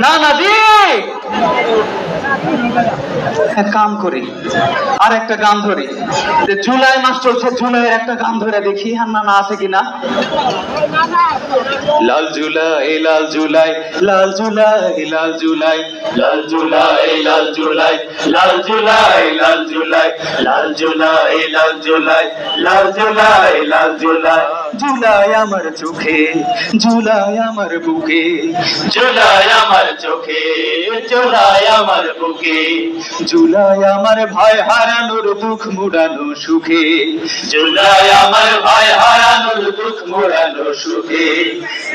না না জি এক কাম করি আর একটা গান ধরি জুলাই মাস চলছে জুলাইয়ের একটা গান ধরে দেখি না না আছে কিনা লাল জুলাই লাল জুলাই লাল জুলাই লাল জুলাই লাল জুলাই লাল জুলাই লাল জুলাই লাল জুলাই লাল জুলাই লাল জুলাই লাল জুলাই লাল জুলাই জুলাই আমার চোখে জুলাই আমার বুকে জুলাই আমার চোখে জুলাই আমার বুকে জুলাই আমার ভাই হারানোর দুঃখ মুড়ানো সুখে জুলাই আমার ভাই হারানোর দুঃখ মুড়ানো সুখে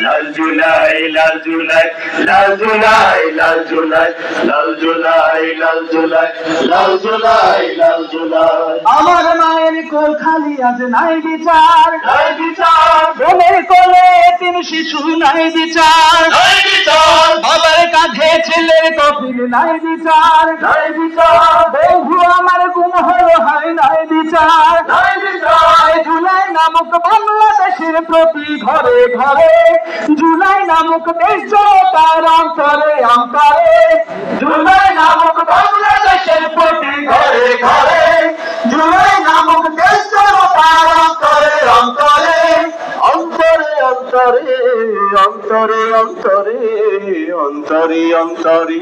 লাল জুলাই লাল জুলাই লাল জুলাই লাল জুলাই লাল জুলাই লাল জুলাই লাল জুলাই লাল জুলাই আমার মায়ের কোল খালি আজ নাই বিচার নাই বিচার বোনের কোলে তিন শিশু নাই বিচার নাই বিচার বাবার কাঁধে ছেলের কফিল নাই বিচার নাই বিচার বন্ধু আমার গুম হলো হয় নাই বিচার নাই বিচার জুলাই নামক বাংলাদেশের প্রতি ঘরে ঘরে জুলাই নামক দেশ তার অন্তরে অন্তরে জুলাই নামক বাংলাদেশের প্রতি ঘরে ঘরে জুলাই নামক দেশ তার অন্তরে অন্তরে অন্তরে অন্তরে অন্তরে অন্তরে অন্তরে অন্তরে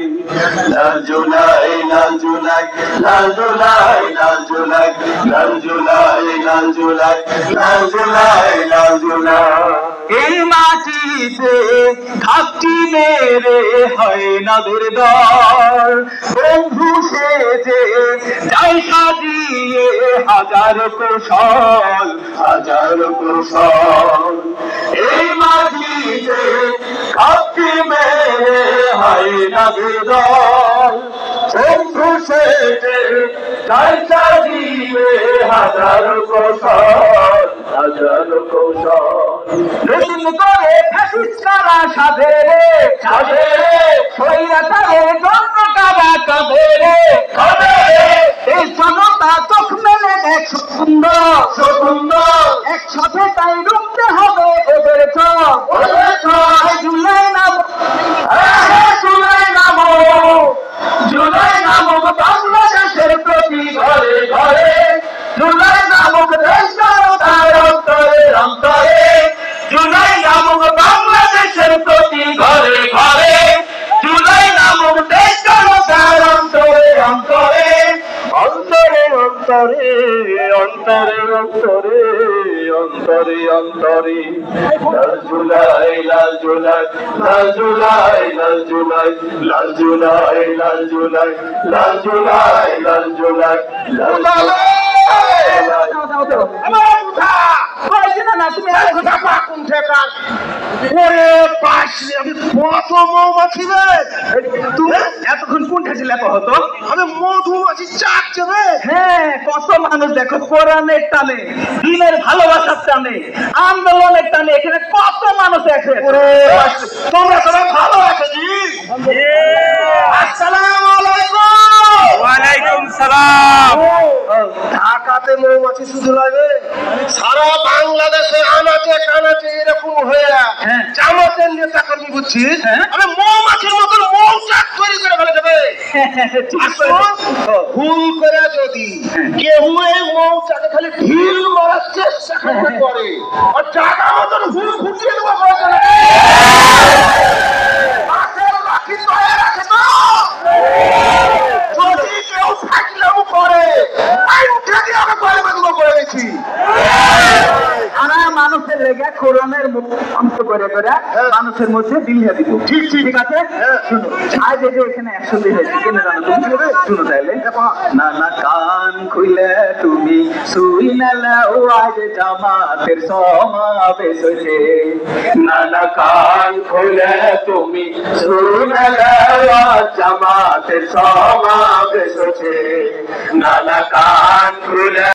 লাল জুলাই লাল জুলাই লাল জুলাই লাল জুলাই লাল জুলাই লাল জুলাই লাল জুলাই লাল জুলাই এই মাটিতে ঘাপটি মেরে হয় নদের দল বন্ধু সেজে যাই সাজিয়ে হাজার কৌশল হাজার কৌশল এই মাটিতে ঘাপটি মেরে হয় নদের দল বন্ধু সেজে যাই সাজিয়ে হাজার কৌশল হাজার কৌশল নতুন করে ফ্যাসিস্ট কারা সাধে রে সাধে রে স্বৈরাচারের জন্য কারা কাঁদে রে কাঁদে রে এই জনতা চোখ মেলে দেখ সুন্দর সুন্দর একসাথে তাই রুখতে হবে ওদের চোখ ওদের চোখ জুলাই নাম জুলাই নাম জুলাই নামক বাংলাদেশের প্রতি ঘরে ঘরে জুলাই নামক দেশ তার অন্তরে অন্তরে জুলাই নামক বাংলাদেশের প্রতি ঘরে ঘরে জুলাই নামক দেশ তার অন্তরে অন্তরে অন্তরে অন্তরে অন্তরে অন্তরে অন্তরে অন্তরে লাল জুলাই লাল জুলাই লাল জুলাই লাল জুলাই লাল জুলাই লাল জুলাই লাল জুলাই লাল জুলাই লাল জুলাই এতক্ষণ কোনটা ছিল এত হতো আমি মধুমাছি চাকছে রে হ্যাঁ কত মানুষ দেখো কোরআনের টানে দিনের ভালোবাসার টানে আন্দোলনের টানে এখানে কত মানুষ আছে তোমরা সবাই ভালো আছো জি আসসালামু আলাইকুম ওয়ালাইকুম সালাম ঢাকাতে মৌমাছি শুধু লাগে সারা বাংলাদেশে আনাচে কানাচে এরকম হয়ে জামাতের নেতা কর্মী বুঝছিস আমি মৌমাছির মতন মৌ চাক তৈরি করে ফেলে দেবে ভুল করে যদি কেউ এই মৌ চাকে খালি ঢিল মারার চেষ্টা করে আর জায়গা মতন ভুল ফুটিয়ে দেবো যদি কেউ থাকলেও করে মানুষের লেগে কোরআনের অংশ করে করে মানুষের মধ্যে বিলিয়ে দিব ঠিক ঠিক আছে শুনো আজ এই যে এখানে 100 হয়েছে কেন জানো তুমি শুনো তাইলে না না কান খুলে তুমি শুই না লাও আজ জামাতের সমাবেশ হয়েছে না না কান খুলে তুমি শুই না লাও আজ জামাতের সমাবেশ হয়েছে না না কান খুলে